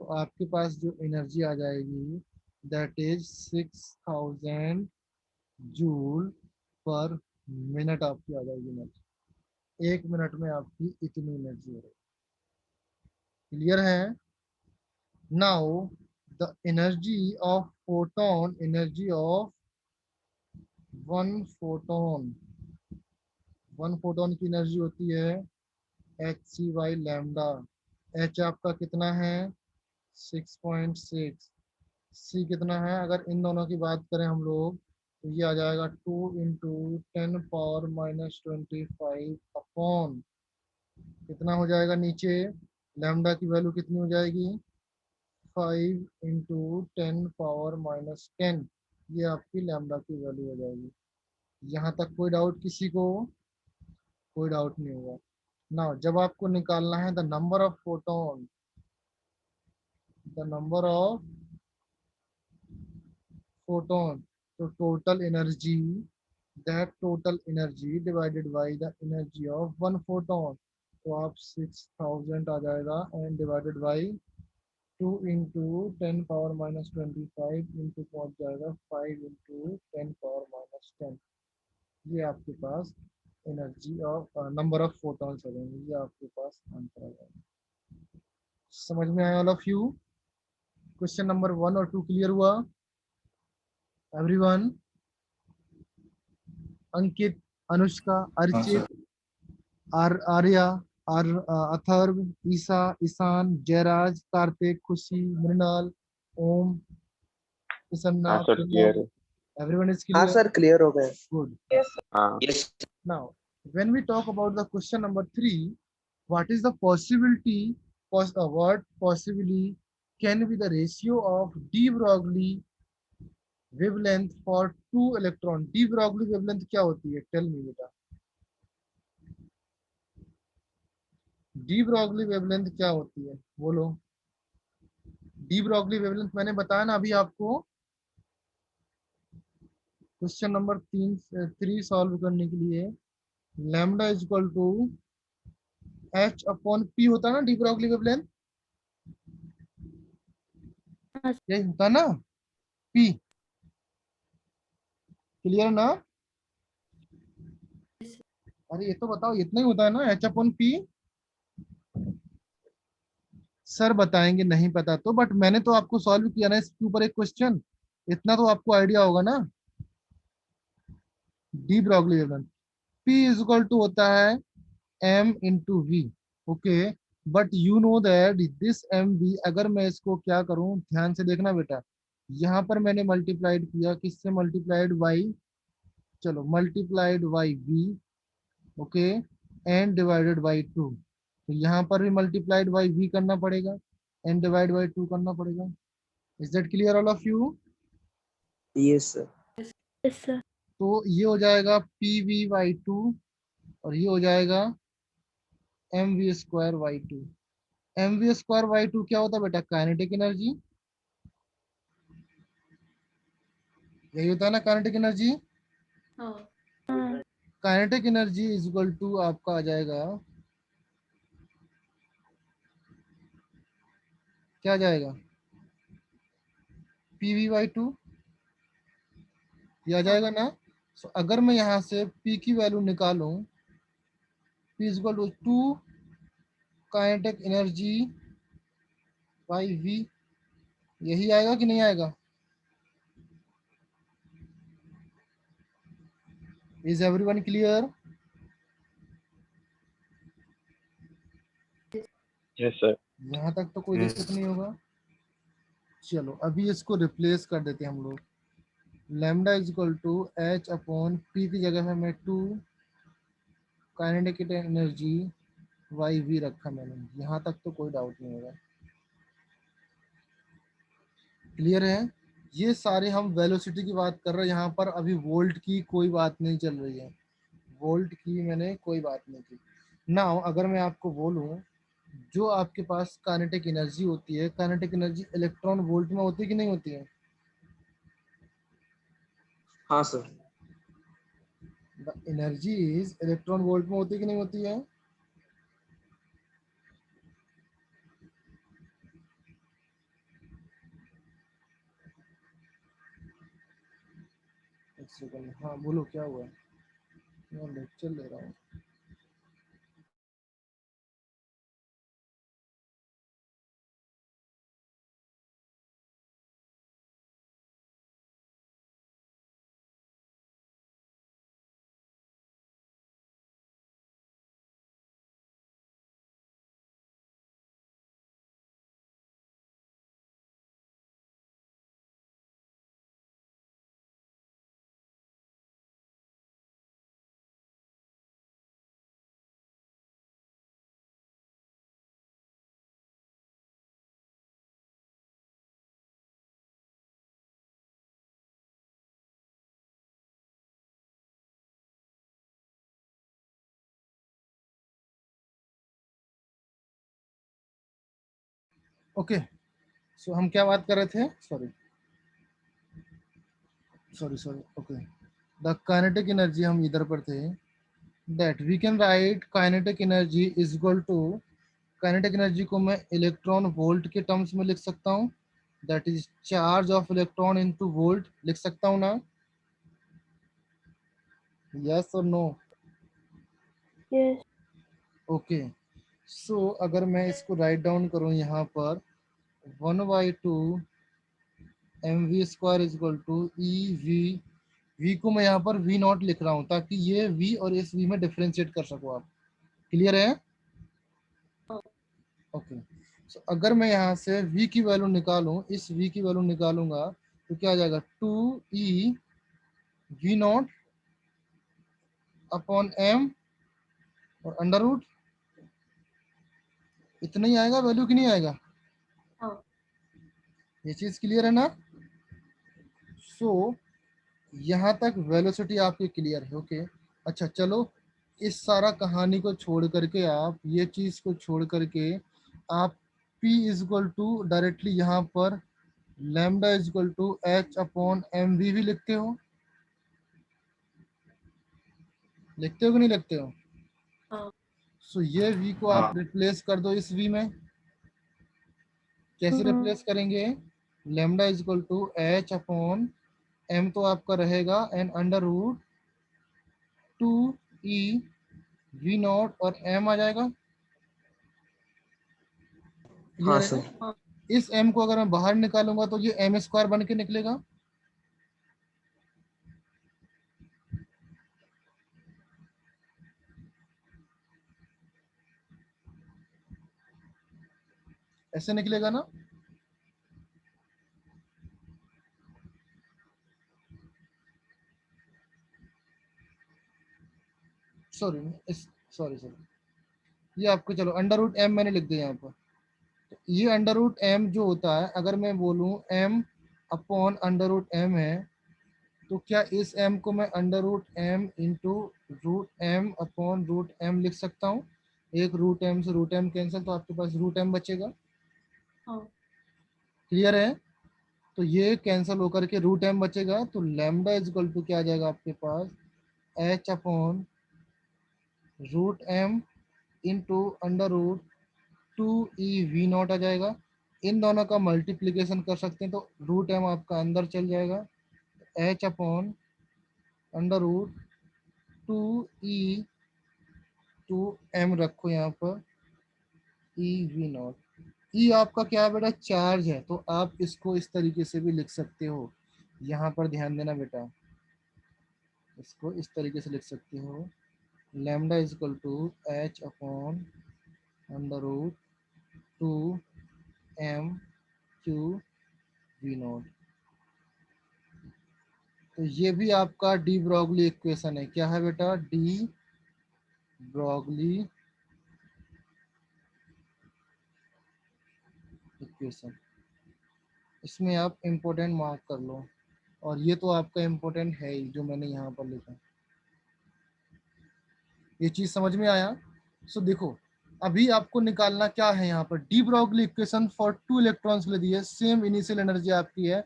तो आपके पास जो एनर्जी आ जाएगी दैट इज 6000 जूल पर मिनट आपकी आ जाएगी एनर्जी. 1 मिनट में आपकी इतनी एनर्जी हो रही. क्लियर है? Now the energy of photon one photon की एनर्जी होती है HC/, लैम्डा. एच आपका कितना है? 6.6. सी कितना है? अगर इन दोनों की बात करें हम लोग, तो ये आ जाएगा 2 × 10⁻⁻25 अपॉन कितना हो जाएगा नीचे? लैम्डा की वैल्यू कितनी हो जाएगी? 5 × 10⁻⁻10. ये आपकी लैम्डा की वैल्यू हो जाएगी. यहाँ तक कोई डाउट किसी को? कोई डाउट नहीं होगा. नाउ जब आपको निकालना है the number of photon, the number of photon, so total energy, that total energy divided by the energy of one photon, तो आप 6000 आ जाएगा and divided by 2 into 10 power minus 25 into पहुंच जाएगा 5 into 10 power minus 10, ये आपके पास energy of number of photons हो जाएंगे, ये आपके पास आंसर आ जाएगा। समझ में आया all of you? Question number 1 और 2 क्लियर हुआ एवरीवन? अंकित, अनुष्का, अर्चित, आर्या, अथर्व, ईसा, ईशान, जयराज, कार्तिक, खुशी, मृणाल, ओम, प्रसन्ना, हाँ सर क्लियर है। एवरीवन इज हाँ क्लियर? सर क्लियर हो गए। गुड। हाँ Now, when we talk about the question number 3, what is the possibility, what possibly can be the ratio of de Broglie wavelength for two electron? De Broglie wavelength क्या होती है? Tell me बेटा। De Broglie wavelength क्या होती है? बोलो। De Broglie wavelength मैंने बताया ना अभी आपको, क्वेश्चन नंबर 3 सॉल्व करने के लिए lambda is equal to H upon P होता है ना, डी ब्रॉगली वेवलेंथ यही होता ना, पी। क्लियर ना? अरे ये तो बताओ, इतना ही होता है ना, एच अपॉन पी? सर बताएंगे नहीं पता तो, बट मैंने तो आपको सॉल्व किया ना इसके ऊपर एक क्वेश्चन, इतना तो आपको आइडिया होगा ना। De Broglie wavelength P is equal to होता है M into V, okay. But you know that this M V, अगर मैं इसको क्या करूं, ध्यान से देखना बेटा, यहाँ पर मैंने मल्टीप्लाइड किया, किससे मल्टीप्लाइड? बाई, चलो multiplied by V, okay, and divided by 2, तो यहाँ पर भी मल्टीप्लाइड बाई वी करना पड़ेगा एंड डिवाइड बाई 2 करना पड़ेगा। Is that clear all of you? Yes sir. Yes, sir. तो ये हो जाएगा पी वी बाई 2 और ये हो जाएगा M V square by 2। M V square by 2 क्या होता है बेटा? काइनेटिक एनर्जी, यही होता है ना काइनेटिक एनर्जी। हाँ। Kinetic energy is equal to आपका आ जाएगा, क्या जाएगा? पी वी बाई 2, ये आ जाएगा ना। सो अगर मैं यहाँ से P की वैल्यू निकालूं, P is equal to 2 kinetic energy by V, यही आएगा कि नहीं आएगा? Is everyone clear? Yes sir. यहाँ तक तो कोई Yes. दिक्कत नहीं होगा। चलो अभी इसको रिप्लेस कर देते हैं हम लोग। Lambda is equal to H upon P की जगह है मैं 2 काइनेटिक एनर्जी वाई वी रखा मैंने, यहाँ तक तो कोई डाउट नहीं होगा। क्लियर है? ये सारे हम वेलोसिटी की बात कर रहे हैं, यहाँ पर अभी वोल्ट की कोई बात नहीं चल रही है, वोल्ट की मैंने कोई बात नहीं की। नाउ अगर मैं आपको बोलूँ, जो आपके पास काइनेटिक एनर्जी होती है, काइनेटिक एनर्जी इलेक्ट्रॉन वोल्ट में होती है कि नहीं होती है? हाँ sir. The energy is electron volt में होती है कि नहीं होती है? एक सेकंड, हाँ बोलो क्या हुआ? मैं लेक्चर ले रहा हूँ। ओके, सो हम क्या बात कर रहे थे, sorry sorry sorry, okay, the kinetic energy हम इधर पर थे, that we can write kinetic energy is equal to, kinetic energy को मैं इलेक्ट्रॉन वोल्ट के टर्म्स में लिख सकता हूँ, that is charge of electron into volt, लिख सकता हूँ ना, यस और नो? Yes. ओके, सो अगर मैं इसको राइट डाउन करूँ यहाँ पर 1/2 mv² is equal to E V, V को मैं यहाँ पर वी नॉट लिख रहा हूँ ताकि ये वी और इस वी में डिफ्रेंशिएट कर सको आप, क्लियर है? ओके, सो अगर मैं यहाँ से v की वैल्यू निकालूं, इस v की वैल्यू निकालूंगा तो क्या आ जाएगा, 2e we not upon m और अंडर रूट, इतना ही आएगा वैल्यू कि नहीं आएगा? हाँ. ये चीज क्लियर है ना? सो यहाँ तक वेलोसिटी आपकी क्लियर है, ओके। अच्छा चलो, इस सारा कहानी को छोड़ करके आप, ये चीज को छोड़ करके आप P is equal to directly यहाँ पर lambda is equal to h upon M V भी लिखते हो, लिखते हो कि नहीं लिखते हो? हाँ. सो ये v को आप रिप्लेस कर दो इस v में, कैसे रिप्लेस करेंगे? Lambda is equal to h upon m तो आपका रहेगा an under root 2e we not और m आ जाएगा, हाँ क्लियर है? सर। इस m को अगर मैं बाहर निकालूंगा तो ये m² बन के निकलेगा, ऐसे निकलेगा ना? सॉरी सॉरी सॉरी, ये आपको चलो अंडर रूट m मैंने लिख दिया यहाँ पर, तो ये अंडर रूट m जो होता है, अगर मैं बोलूँ m upon under root m है, तो क्या इस m को मैं under root m into root m upon root m लिख सकता हूँ? एक रूट m से रूट m कैंसिल, तो आपके पास रूट m बचेगा, हाँ. क्लियर है? तो ये कैंसिल होकर के रूट m बचेगा, तो लैम्डा इज इक्वल टू क्या आ जाएगा आपके पास, h upon root m into under root 2e we naught आ जाएगा। इन दोनों का मल्टीप्लीकेशन कर सकते हैं तो रूट m आपका अंदर चल जाएगा, h upon under root 2e 2m रखो यहाँ पर e वी नॉट, ई आपका क्या है बेटा, चार्ज है, तो आप इसको इस तरीके से भी लिख सकते हो, यहाँ पर ध्यान देना बेटा, इसको इस तरीके से लिख सकते हो, lambda is equal to h upon under root 2m Q V not. तो ये भी आपका डी ब्रॉगली इक्वेशन है, क्या है बेटा, डी ब्रॉगली इक्वेशन, इसमें आप इम्पोर्टेंट मार्क कर लो, और ये तो आपका इम्पोर्टेंट है ही जो मैंने यहाँ पर लिखा, ये चीज समझ में आया? सो देखो, अभी आपको निकालना क्या है, यहाँ पर de Broglie equation for 2 electrons ले दी है, सेम इनिशियल एनर्जी आपकी है,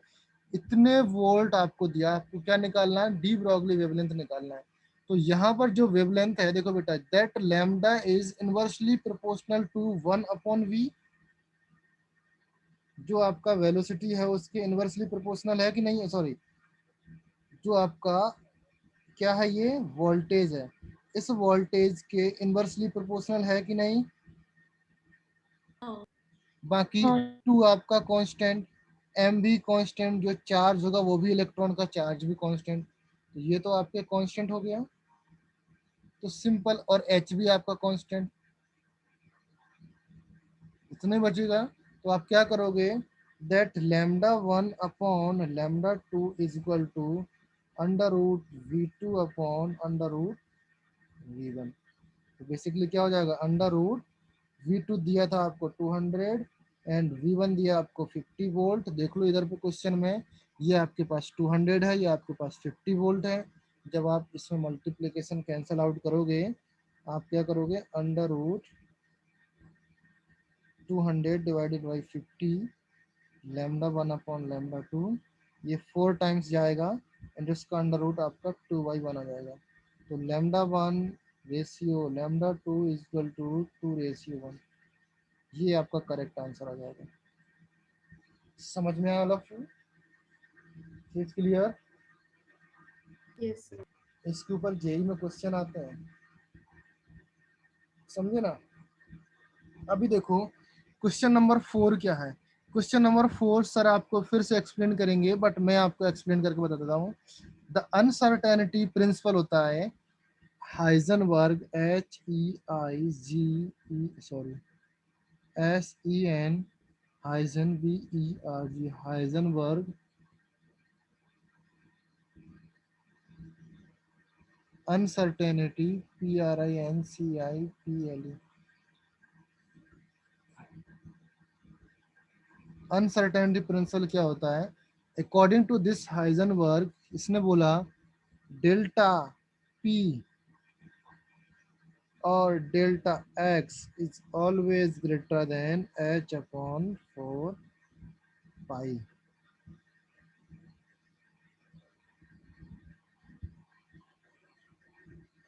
इतने वोल्ट आपको दिया, आपको क्या निकालना है, डी ब्रॉगली वेवलेंथ निकालना है। तो यहाँ पर जो वेवलेंथ है देखो बेटा, that lambda is inversely proportional to 1 upon V, जो आपका वेलोसिटी है उसके इनवर्सली प्रोपोर्शनल है कि नहीं है, सॉरी, जो आपका क्या है, ये वोल्टेज है, इस वोल्टेज के इनवर्सली प्रोपोर्शनल है कि नहीं? हाँ. बाकी हाँ. 2 आपका कांस्टेंट, m भी कांस्टेंट, जो चार्ज होगा वो भी इलेक्ट्रॉन का चार्ज भी कांस्टेंट, तो ये तो आपके कांस्टेंट हो गया, तो सिंपल, और h भी आपका कांस्टेंट, इतने बचेगा। तो आप क्या करोगे, that lambda 1 upon lambda 2 is equal to under root v2 upon under root v1, तो बेसिकली क्या हो जाएगा, अंडर रूट v2 दिया था आपको 200 एंड v1 दिया आपको 50 वोल्ट, देख लो इधर पे क्वेश्चन में, ये आपके पास 200 है, ये आपके पास 50 वोल्ट है, जब आप इसमें मल्टीप्लिकेशन कैंसिल आउट करोगे, आप क्या करोगे, under root 200 divided by 50, lambda 1 upon lambda 2, ये 4 टाइम्स जाएगा एंड इसका अंडर रूट आपका 2/1 आ जाएगा। तो lambda 1 ratio lambda 2 is equal to 2:1। ये आपका करेक्ट आंसर आ जाएगा। समझ में आया लव? चीज क्लियर? Yes sir. इसके ऊपर जेई में क्वेश्चन आते हैं, समझे ना? अभी देखो क्वेश्चन नंबर 4 क्या है। क्वेश्चन नंबर 4 सर आपको फिर से एक्सप्लेन करेंगे, बट मैं आपको एक्सप्लेन करके बता देता हूँ। द अनसर्टेनिटी प्रिंसिपल होता है Heisenberg, HEIGEN HAIZENBERG Heisenberg uncertainty PRINCIPLE। Uncertainty principle क्या होता है? अकॉर्डिंग टू दिस हाइजेनबर्ग, इसने बोला डेल्टा P और delta X is always greater than H/4 पाई।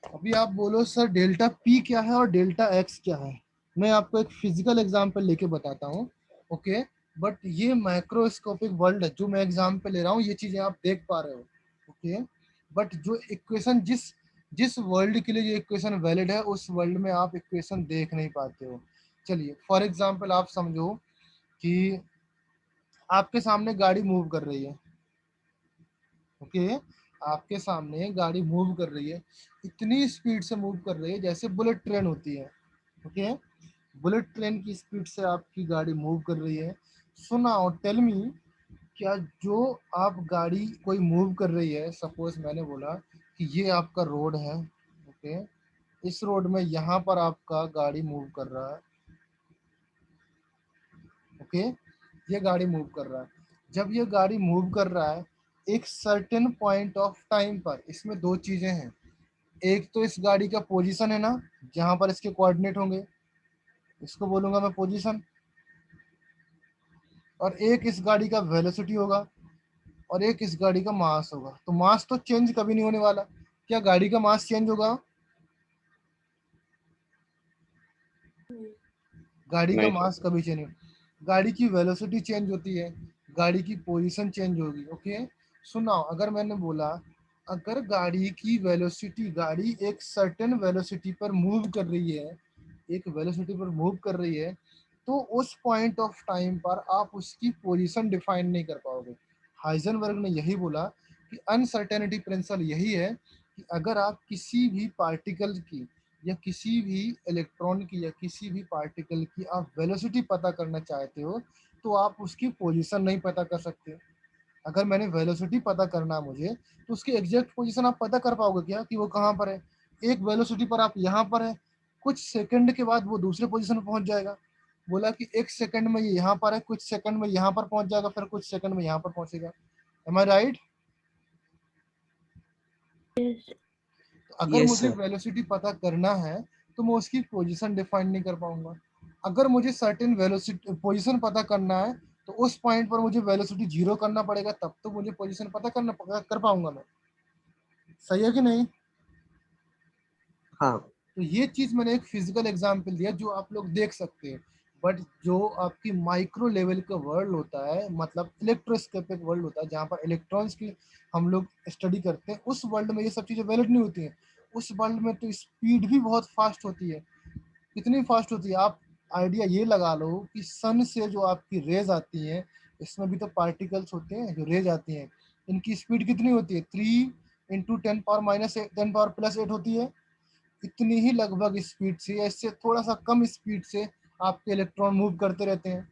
अभी आप बोलो सर डेल्टा P क्या है और डेल्टा X क्या है? मैं आपको एक फिजिकल एग्जांपल लेके बताता हूँ, ओके? बट ये माइक्रोस्कोपिक वर्ल्ड है, जो मैं एग्जांपल ले रहा हूँ ये चीजें आप देख पा रहे हो, ओके? बट जो इक्वेशन जिस जिस वर्ल्ड के लिए ये इक्वेशन वैलिड है, उस वर्ल्ड में आप इक्वेशन देख नहीं पाते हो। चलिए फॉर एग्जांपल आप समझो कि आपके सामने गाड़ी मूव कर रही है, ओके? आपके सामने गाड़ी मूव कर रही है, इतनी स्पीड से मूव कर रही है जैसे बुलेट ट्रेन होती है, ओके? बुलेट ट्रेन की स्पीड से आपकी गाड़ी मूव कर रही है। सुना और टेल मी, क्या जो आप गाड़ी कोई मूव कर रही है, सपोज मैंने बोला कि ये आपका रोड है, ओके? इस रोड में यहाँ पर आपका गाड़ी मूव कर रहा है, ओके? ये गाड़ी मूव कर रहा है। जब ये गाड़ी मूव कर रहा है एक सर्टेन पॉइंट ऑफ टाइम पर, इसमें दो चीजें हैं। एक तो इस गाड़ी का पोजीशन है ना, जहां पर इसके कोऑर्डिनेट होंगे, इसको बोलूंगा मैं पोजीशन। और एक इस गाड़ी का वेलोसिटी होगा और एक इस गाड़ी का मास होगा। तो मास तो चेंज कभी नहीं होने वाला। क्या गाड़ी का मास चेंज होगा? गाड़ी का नहीं सर। मास कभी चेंज नहीं। गाड़ी की वेलोसिटी चेंज होती है, गाड़ी की पोजीशन चेंज होगी, ओके? सुनाओ, अगर मैंने बोला अगर गाड़ी की वेलोसिटी, गाड़ी एक सर्टेन वेलोसिटी पर मूव कर रही है, एक वेलोसिटी पर मूव कर रही है, तो उस पॉइंट ऑफ टाइम पर आप उसकी पोजीशन डिफाइन नहीं कर पाओगे। हाइजेनबर्ग ने यही बोला कि अनसर्टेनिटी प्रिंसिपल यही है कि अगर आप किसी भी पार्टिकल की या किसी भी इलेक्ट्रॉन की या किसी भी पार्टिकल की आप वेलोसिटी पता करना चाहते हो, तो आप उसकी पोजीशन नहीं पता कर सकते। अगर मैंने वेलोसिटी पता करना है मुझे, तो उसकी एग्जैक्ट पोजीशन आप पता कर पाओगे क्या कि वो कहाँ पर है? एक वेलोसिटी पर आप यहाँ पर है, कुछ सेकंड के बाद वो दूसरे पोजीशन पर पहुंच जाएगा। बोला कि एक सेकंड में ये यहाँ पर है, कुछ सेकंड में यहाँ पर पहुंच जाएगा, फिर कुछ सेकंड में यहाँ पर पहुंचेगा। एम आई राइट? अगर यस मुझे सर। वेलोसिटी पता करना है तो मैं उसकी पोजीशन डिफाइन नहीं कर पाऊंगा। अगर मुझे सर्टेन वेलोसिटी पोजीशन पता करना है तो उस पॉइंट पर मुझे वेलोसिटी 0 करना पड़ेगा, तब तो मुझे पोजीशन पता कर पाऊंगा मैं। सही है कि नहीं? हाँ। तो ये चीज मैंने एक फिजिकल एग्जांपल दिया जो आप लोग देख सकते हैं। बट जो आपकी माइक्रो लेवल का वर्ल्ड होता है, मतलब इलेक्ट्रोस्कोपिक वर्ल्ड होता है, जहाँ पर इलेक्ट्रॉन्स की हम लोग स्टडी करते हैं, उस वर्ल्ड में ये सब चीजें वैलिड नहीं होती हैं। उस वर्ल्ड में तो स्पीड भी बहुत फास्ट होती है। कितनी फास्ट होती है? आप आइडिया ये लगा लो कि सन से जो आपकी रेज आती हैं, इसमें भी तो पार्टिकल्स होते हैं जो रेज आती हैं, इनकी स्पीड कितनी होती है? 3 × 10⁻⁸ होती है। इतनी ही लगभग स्पीड से या इससे थोड़ा सा कम स्पीड से आपके इलेक्ट्रॉन मूव करते रहते हैं।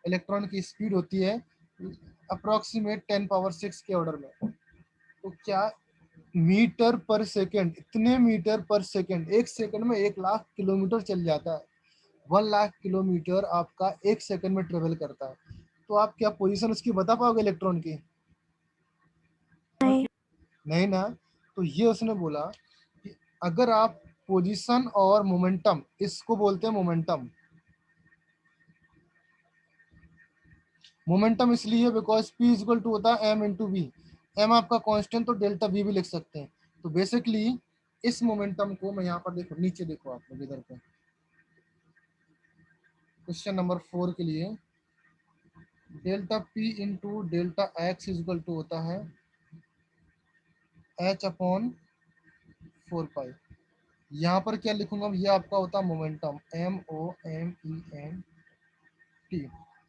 इलेक्ट्रॉन की स्पीड होती है अप्रोक्सीमेट 10⁻⁶ के ऑर्डर में। तो क्या मीटर पर सेकेंड, इतने मीटर पर सेकेंड, एक सेकंड में 1 लाख किलोमीटर चल जाता है। 1 लाख किलोमीटर आपका एक सेकंड में ट्रेवल करता है। तो आप क्या पोजीशन उसकी बता पाओगे इलेक्ट्रॉन की? नहीं। नहीं ना। तो ये उसने बोला कि अगर आप पोजीशन और मोमेंटम, इसको बोलते हैं मोमेंटम, मोमेंटम इसलिए because P is equal to होता है m इंटू वी। m आपका कांस्टेंट, तो डेल्टा v भी लिख सकते हैं। तो बेसिकली इस मोमेंटम को मैं यहाँ पर देखो, नीचे देखो आप लोग इधर पे, क्वेश्चन नंबर 4 के लिए delta P into delta x is equal to होता है h अपॉन 4 पाई। यहाँ पर क्या लिखूंगा, ये आपका होता है मोमेंटम, MOMENT।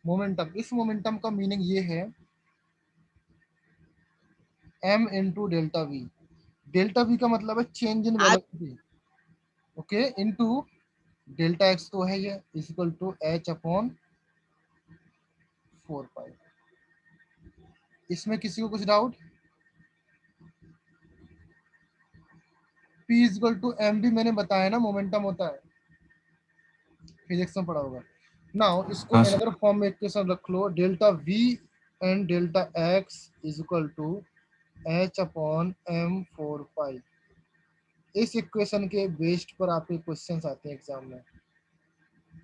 मोमेंटम, इस मोमेंटम का मीनिंग ये है m into delta V. Delta V का मतलब है change in velocity, okay, into delta X तो है ये, is equal to h upon 4 pi. इसमें किसी को कुछ doubt? P is equal to M भी मैंने बताया ना, मोमेंटम होता है, फिजिक्स में पढ़ा होगा। नाउ इसको हाँ सर। अनदर फॉर्म में इक्वेशन रख लो, delta V and delta x is equal to h upon m 4 pi. इस इक्वेशन के बेस्ड पर आपके क्वेश्चंस आते हैं एग्जाम में।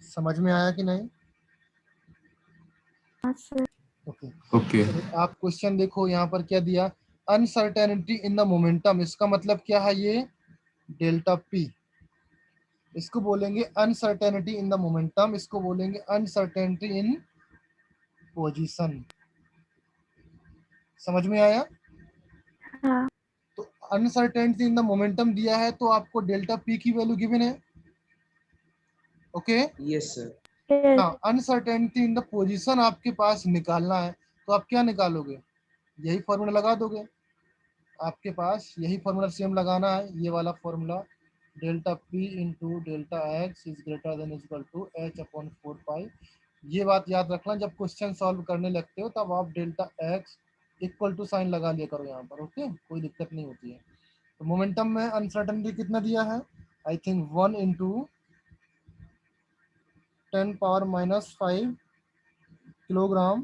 समझ में आया कि नहीं? हाँ सर। Okay, okay. आप क्वेश्चन देखो, यहाँ पर क्या दिया, अनसर्टेनिटी इन द मोमेंटम। इसका मतलब क्या है, ये डेल्टा P, इसको बोलेंगे अनसर्टेनिटी इन द मोमेंटम, इसको बोलेंगे अनसर्टेनिटी इन पोजीशन। समझ में आया? हाँ। तो अनसर्टेनिटी इन द मोमेंटम दिया है, तो आपको डेल्टा P की वैल्यू गिवन है, ओके। Yes sir. Yes. हाँ, अनसर्टेनिटी इन द पोजीशन आपके पास निकालना है, तो आप क्या निकालोगे, यही फॉर्मूला लगा दोगे। आपके पास यही फॉर्मूला सेम लगाना है, ये वाला formula, delta P into delta X is greater than is equal to h upon 4 pi. ये बात याद रखना, जब क्वेश्चन सॉल्व करने लगते हो तब आप delta X equal to sign लगा लिया करो यहाँ पर, ओके, कोई दिक्कत नहीं होती है। तो मोमेंटम में अनसर्टेनिटी कितना दिया है, आई थिंक 1 इंटू 10⁻⁵ किलोग्राम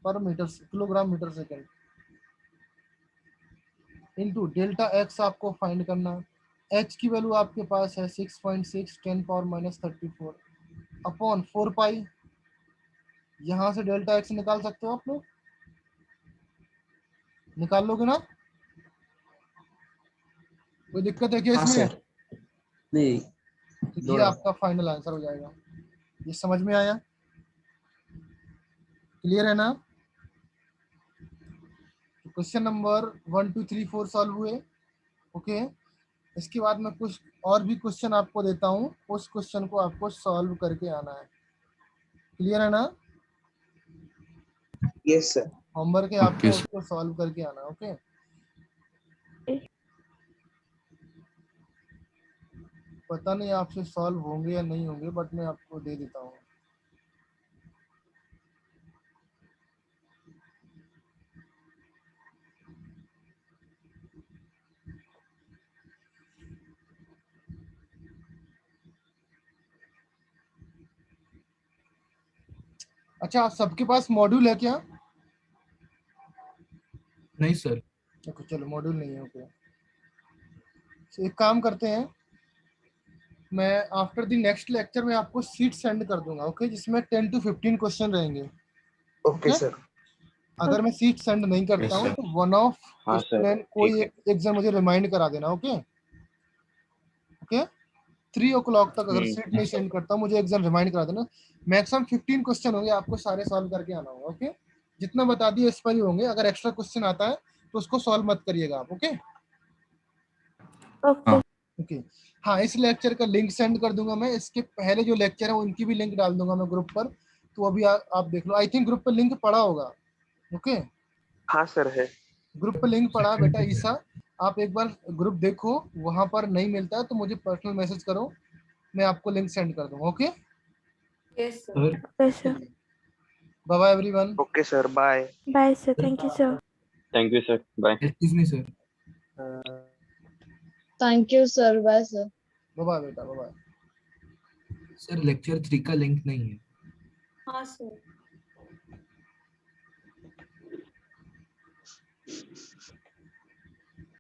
पर metre, kilogram metre second, into delta X आपको फाइंड करना है। एच की वैल्यू आपके पास है 6.6 10⁻34 अपॉन 4 पाई। यहाँ से डेल्टा एक्स निकाल सकते हो आप लोग, निकाल लोगे ना? कोई दिक्कत है क्या हाँ इसमें? सर। नहीं। तो ये दौड़ा। आपका फाइनल आंसर हो जाएगा। ये समझ में आया? क्लियर है ना? क्वेश्चन नंबर 1 2 3 4 सॉल्व हुए, ओके। इसके बाद मैं कुछ और भी क्वेश्चन आपको देता हूँ, उस क्वेश्चन को आपको सॉल्व करके आना है। क्लियर है ना? Yes sir. होमवर्क है ओके आपको, सर। उसको सॉल्व करके आना, ओके। पता नहीं आपसे सॉल्व होंगे या नहीं होंगे, बट मैं आपको दे देता हूँ। अच्छा, आप सबके पास मॉड्यूल है क्या? नहीं सर। ओके, चलो मॉड्यूल नहीं है, ओके। तो एक काम करते हैं, मैं आफ्टर द नेक्स्ट लेक्चर में आपको सीट सेंड कर दूंगा, ओके, जिसमें 10 to 15 क्वेश्चन रहेंगे, ओके सर। अगर मैं सीट सेंड नहीं करता हूँ सर। तो वन ऑफ हाँ सर, स्टूडेंट ठीक कोई है। एक जन मुझे रिमाइंड करा देना, ओके। ओके, 3 o'clock तक अगर सीट नहीं सेंड करता हूँ, मुझे एक जन रिमाइंड करा देना। मैक्सिमम 15 क्वेश्चन होंगे, आपको सारे सॉल्व करके आना होगा, ओके। जितना बता दिए इस पर ही होंगे, अगर एक्स्ट्रा क्वेश्चन आता है तो उसको सॉल्व मत करिएगा आप, ओके। Okay. ओके, हाँ, इस लेक्चर का लिंक सेंड कर दूंगा मैं, इसके पहले जो लेक्चर है उनकी भी लिंक डाल दूंगा मैं ग्रुप पर, तो अभी आप देख लो। आई थिंक ग्रुप पर लिंक पड़ा होगा, ओके। हाँ सर है। ग्रुप पर लिंक पड़ा बेटा ईसा, आप एक बार ग्रुप देखो, वहां पर नहीं मिलता है तो मुझे पर्सनल मैसेज करो, मैं आपको लिंक सेंड कर दूंगा, okay. Yes, sir. Sir. Okay, sir. Bye bye everyone. Okay sir, bye. Bye, sir. Thank you, sir. Thank you sir, bye. Excuse me sir. Thank you sir, bye sir. Bye bye बेटा, bye bye. Sir lecture 3 का link नहीं है। हाँ sir.